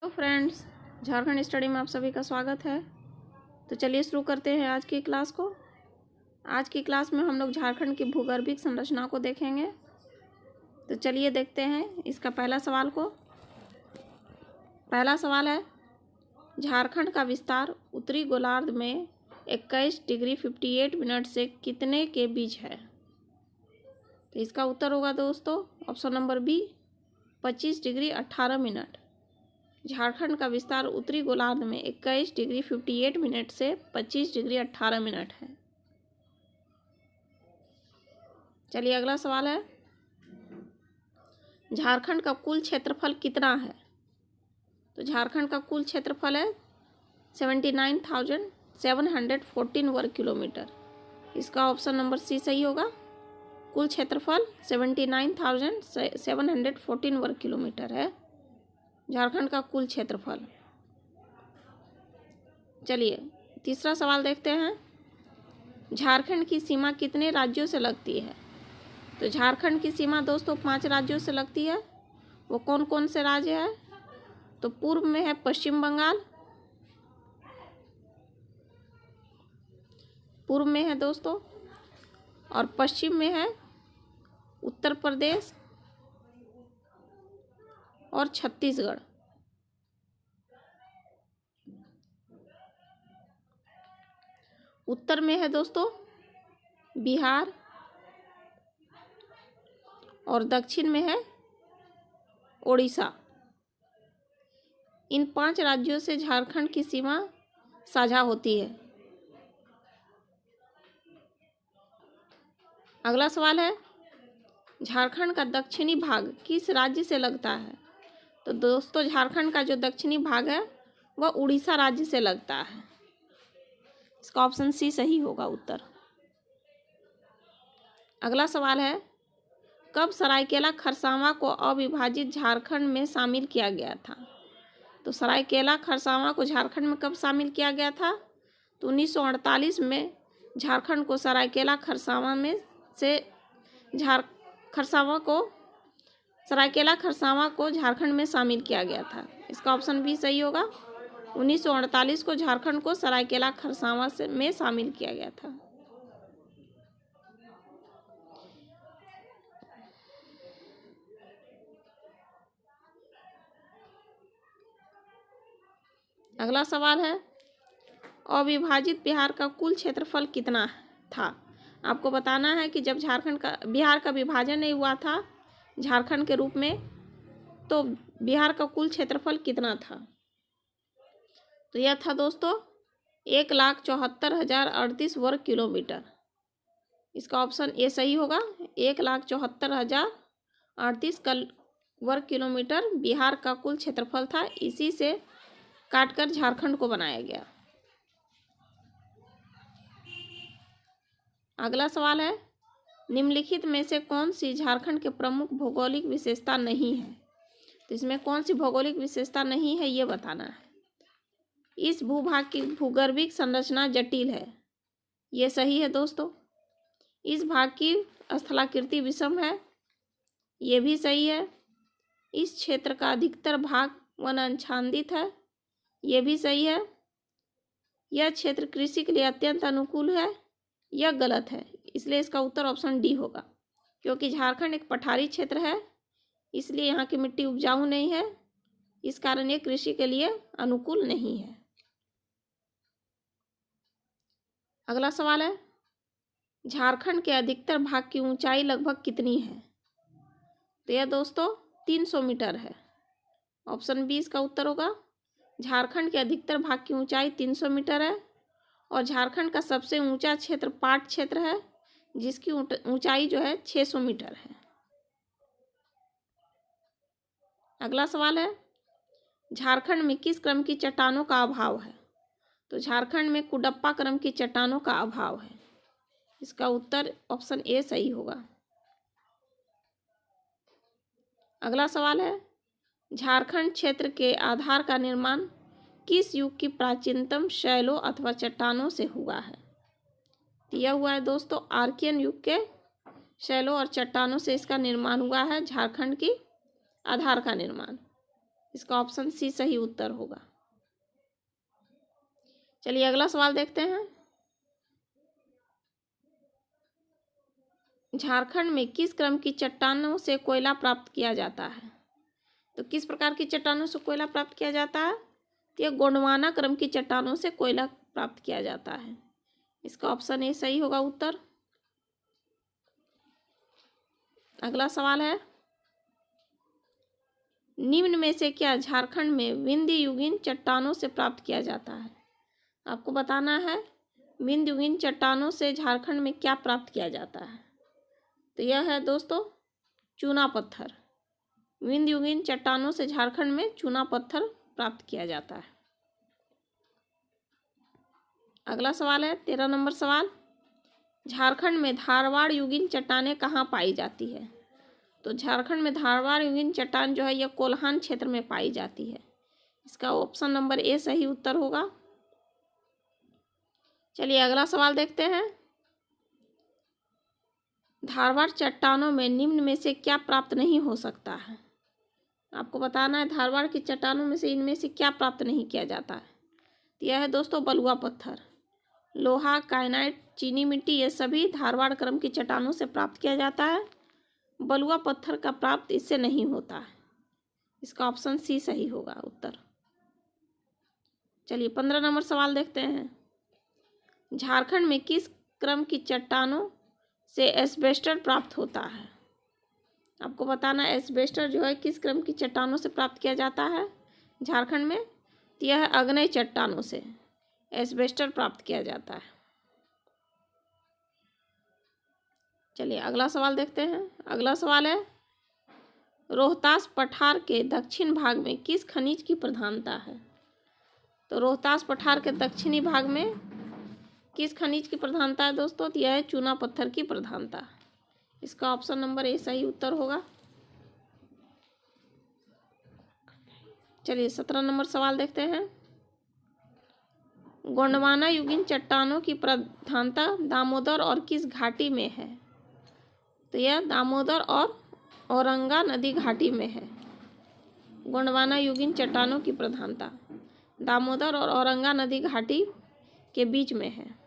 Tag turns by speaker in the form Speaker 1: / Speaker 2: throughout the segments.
Speaker 1: Friends, Jharkhand study में आप सभी का स्वागत है। तो चलिए शुरू करते हैं आज की क्लास को। आज की क्लास में हम लोग झारखंड की भूगर्भिक संरचना को देखेंगे। तो चलिए देखते हैं इसका पहला सवाल को। पहला सवाल है, झारखंड का विस्तार उत्तरी गोलार्ध में 21 डिग्री 58 मिनट से कितने के बीच है? तो इसका उत्तर होगा दोस्तों option number B, 25 degree 18 minute. Jharkhand का विस्तार उत्तरी गोलार्ध में 21 डिग्री 58 मिनट से 25 डिग्री 18 मिनट है। चलिए अगला सवाल है, झारखंड का कुल क्षेत्रफल कितना है? तो झारखंड का कुल क्षेत्रफल है 79,714 वर्ग किलोमीटर। इसका ऑप्शन नंबर सी सही होगा। कुल क्षेत्रफल 79,714 वर्ग किलोमीटर है झारखंड का कुल क्षेत्रफल। चलिए तीसरा सवाल देखते हैं, झारखंड की सीमा कितने राज्यों से लगती है? तो झारखंड की सीमा दोस्तों 5 राज्यों से लगती है। वो कौन कौन से राज्य है? तो पूर्व में है पश्चिम बंगाल, पूर्व में है दोस्तों, और पश्चिम में है उत्तर प्रदेश और छत्तीसगढ़। उत्तर में है दोस्तों बिहार और दक्षिण में है ओडिशा। इन 5 राज्यों से झारखंड की सीमा साझा होती है। अगला सवाल है, झारखंड का दक्षिणी भाग किस राज्य से लगता है? तो दोस्तों झारखंड का जो दक्षिणी भाग है वह उड़ीसा राज्य से लगता है। इसका ऑप्शन सी सही होगा उत्तर। अगला सवाल है, कब सरायकेला खरसावां को अविभाजित झारखंड में शामिल किया गया था? तो सरायकेला खरसावां को झारखंड में कब शामिल किया गया था? तो 1948 में झारखंड को सरायकेला खरसावां में से सरायकेला खरसावां को झारखंड में शामिल किया गया था। इसका ऑप्शन बी सही होगा। 1948 को झारखंड को सरायकेला खरसावां में शामिल किया गया था। अगला सवाल है, अविभाजित बिहार का कुल क्षेत्रफल कितना था? आपको बताना है कि जब बिहार का विभाजन नहीं हुआ था झारखंड के रूप में, तो बिहार का कुल क्षेत्रफल कितना था? तो यह था दोस्तों 1,74,038 वर्ग किलोमीटर। इसका ऑप्शन ए सही होगा। 1,74,038 वर्ग किलोमीटर बिहार का कुल क्षेत्रफल था। इसी से काटकर झारखंड को बनाया गया। अगला सवाल है, निम्नलिखित में से कौन सी झारखंड के प्रमुख भौगोलिक विशेषता नहीं है? तो इसमें कौन सी भौगोलिक विशेषता नहीं है ये बताना है। इस भूभाग की भूगर्भिक संरचना जटिल है। ये सही है दोस्तों। इस भाग की स्थलाकृति विषम है। ये भी सही है। इस क्षेत्र का अधिकतर भाग वनाच्छादित है। ये भी सही है। यह क्षेत्र कृषि के लिए अत्यंत अनुकूल है। यह गलत है। इसलिए इसका उत्तर ऑप्शन डी होगा, क्योंकि झारखंड एक पठारी क्षेत्र है, इसलिए यहाँ की मिट्टी उपजाऊ नहीं है। इस कारण ये कृषि के लिए अनुकूल नहीं है। अगला सवाल है, झारखंड के अधिकतर भाग की ऊंचाई लगभग कितनी है? तो यह दोस्तों 300 मीटर है। ऑप्शन बी इसका उत्तर होगा। झारखंड के अधिकतर भाग की ऊंचाई 300 मीटर है और झारखंड का सबसे ऊंचा क्षेत्र पाट क्षेत्र है, जिसकी ऊंचाई जो है 600 मीटर है। अगला सवाल है, झारखंड में किस क्रम की चट्टानों का अभाव है? तो झारखंड में कुडप्पा क्रम की चट्टानों का अभाव है। इसका उत्तर ऑप्शन ए सही होगा। अगला सवाल है, झारखंड क्षेत्र के आधार का निर्माण किस युग की प्राचीनतम शैलों अथवा चट्टानों से हुआ है? यह हुआ है दोस्तों आर्कियन युग के शैलों और चट्टानों से इसका निर्माण हुआ है। झारखंड की आधार का निर्माण। इसका ऑप्शन सी सही उत्तर होगा। चलिए अगला सवाल देखते हैं। झारखंड में किस क्रम की चट्टानों से कोयला प्राप्त किया जाता है? तो किस प्रकार की चट्टानों से कोयला प्राप्त किया जाता है? तो यह गोंडवाना क्रम की चट्टानों से कोयला प्राप्त किया जाता है। इसका ऑप्शन ए सही होगा उत्तर। अगला सवाल है, निम्न में से क्या झारखंड में विंध्य युगीन चट्टानों से प्राप्त किया जाता है? आपको बताना है विंध्य युगीन चट्टानों से झारखंड में क्या प्राप्त किया जाता है। तो यह है दोस्तों चूना पत्थर। विंध्य युगीन चट्टानों से झारखंड में चूना पत्थर प्राप्त किया जाता है। अगला सवाल है 13 नंबर सवाल, झारखंड में धारवाड़ युगीन चट्टानें कहाँ पाई जाती है? तो झारखंड में धारवाड़ युगीन चट्टान जो है यह कोल्हान क्षेत्र में पाई जाती है। इसका ऑप्शन नंबर ए सही उत्तर होगा। चलिए अगला सवाल देखते हैं। धारवाड़ चट्टानों में निम्न में से क्या प्राप्त नहीं हो सकता है? आपको बताना है धारवाड़ की चट्टानों में से इनमें से क्या प्राप्त नहीं किया जाता है। तो यह है दोस्तों बलुआ पत्थर, लोहा, काइनाइट, चीनी मिट्टी, ये सभी धारवाड़ क्रम की चट्टानों से प्राप्त किया जाता है। बलुआ पत्थर का प्राप्त इससे नहीं होता है। इसका ऑप्शन सी सही होगा उत्तर। चलिए 15 नंबर सवाल देखते हैं। झारखंड में किस क्रम की चट्टानों से एस्बेस्टर प्राप्त होता है? आपको बताना है एस्बेस्टर जो है किस क्रम की चट्टानों से प्राप्त किया जाता है झारखंड में। तो यह है अग्नेय चट्टानों से एस्बेस्टर प्राप्त किया जाता है। चलिए अगला सवाल देखते हैं। अगला सवाल है, रोहतास पठार के दक्षिण भाग में किस खनिज की प्रधानता है? तो रोहतास पठार के दक्षिणी भाग में किस खनिज की प्रधानता है दोस्तों? तो यह है चूना पत्थर की प्रधानता। इसका ऑप्शन नंबर ए सही उत्तर होगा। चलिए 17 नंबर सवाल देखते हैं। गोंडवाना युगीन चट्टानों की प्रधानता दामोदर और किस घाटी में है? तो यह दामोदर और औरंगा नदी घाटी में है। गोंडवाना युगीन चट्टानों की प्रधानता दामोदर और औरंगा नदी घाटी के बीच में है।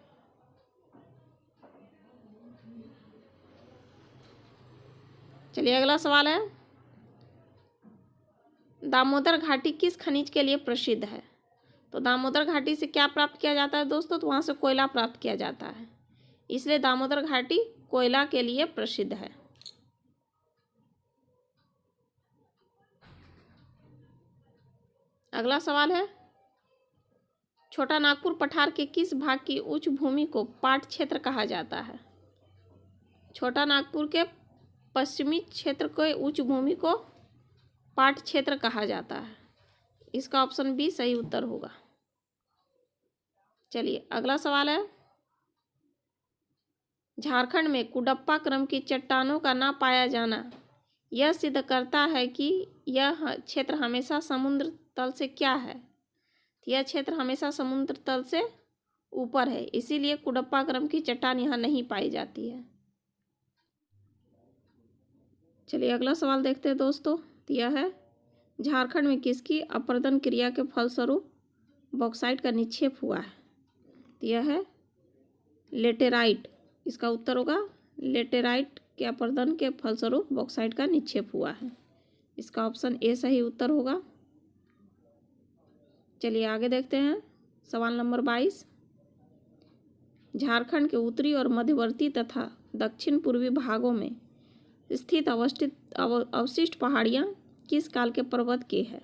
Speaker 1: चलिए अगला सवाल है, दामोदर घाटी किस खनिज के लिए प्रसिद्ध है? तो दामोदर घाटी से क्या प्राप्त किया जाता है दोस्तों? तो वहाँ से कोयला प्राप्त किया जाता है, इसलिए दामोदर घाटी कोयला के लिए प्रसिद्ध है। अगला सवाल है, छोटा नागपुर पठार के किस भाग की उच्च भूमि को पाट क्षेत्र कहा जाता है? छोटा नागपुर के पश्चिमी क्षेत्र के उच्च भूमि को पाट क्षेत्र कहा जाता है। इसका ऑप्शन बी सही उत्तर होगा। चलिए अगला सवाल है, झारखंड में कुडप्पा क्रम की चट्टानों का ना पाया जाना यह सिद्ध करता है कि यह क्षेत्र हमेशा समुद्र तल से क्या है? यह क्षेत्र हमेशा समुद्र तल से ऊपर है, इसीलिए कुडप्पा क्रम की चट्टान यहाँ नहीं पाई जाती है। चलिए अगला सवाल देखते हैं दोस्तों। यह है, झारखंड में किसकी अपरदन क्रिया के फलस्वरूप बॉक्साइट का निक्षेप हुआ है? यह है लेटेराइट। इसका उत्तर होगा लेटेराइट के अपरदन के फलस्वरूप बॉक्साइट का निक्षेप हुआ है। इसका ऑप्शन ए सही उत्तर होगा। चलिए आगे देखते हैं। सवाल नंबर 22, झारखंड के उत्तरी और मध्यवर्ती तथा दक्षिण पूर्वी भागों में स्थित अवशिष्ट पहाड़ियाँ किस काल के पर्वत की है?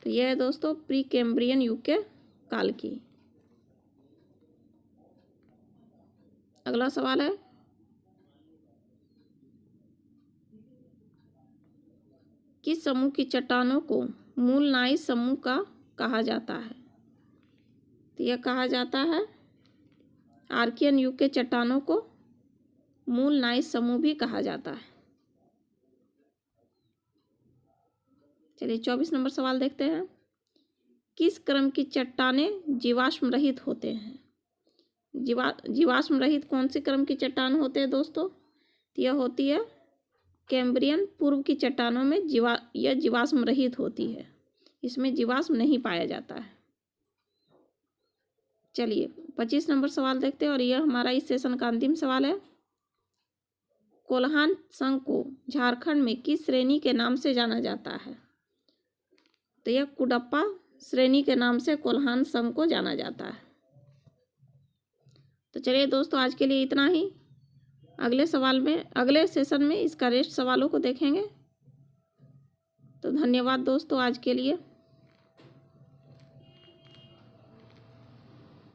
Speaker 1: तो यह है दोस्तों प्री कैम्ब्रियन युग के काल की। अगला सवाल है, किस समूह की चट्टानों को मूल नाइस समूह का कहा जाता है? तो यह कहा जाता है आर्कियन युग के चट्टानों को मूल नाइस समूह भी कहा जाता है। चलिए 24 नंबर सवाल देखते हैं। किस क्रम की चट्टानें जीवाश्म रहित होते हैं? जीवाश्म रहित कौन सी क्रम की चट्टान होते हैं दोस्तों? तो यह होती है कैम्ब्रियन पूर्व की चट्टानों में यह जीवाश्म रहित होती है, इसमें जीवाश्म नहीं पाया जाता है। चलिए 25 नंबर सवाल देखते हैं और यह हमारा इस सेशन का अंतिम सवाल है। कोल्हान संघ को झारखंड में किस श्रेणी के नाम से जाना जाता है? तो यह कुडप्पा श्रेणी के नाम से कोल्हान संघ को जाना जाता है। तो चलिए दोस्तों, आज के लिए इतना ही। अगले सेशन में इसका रेस्ट सवालों को देखेंगे। तो धन्यवाद दोस्तों आज के लिए।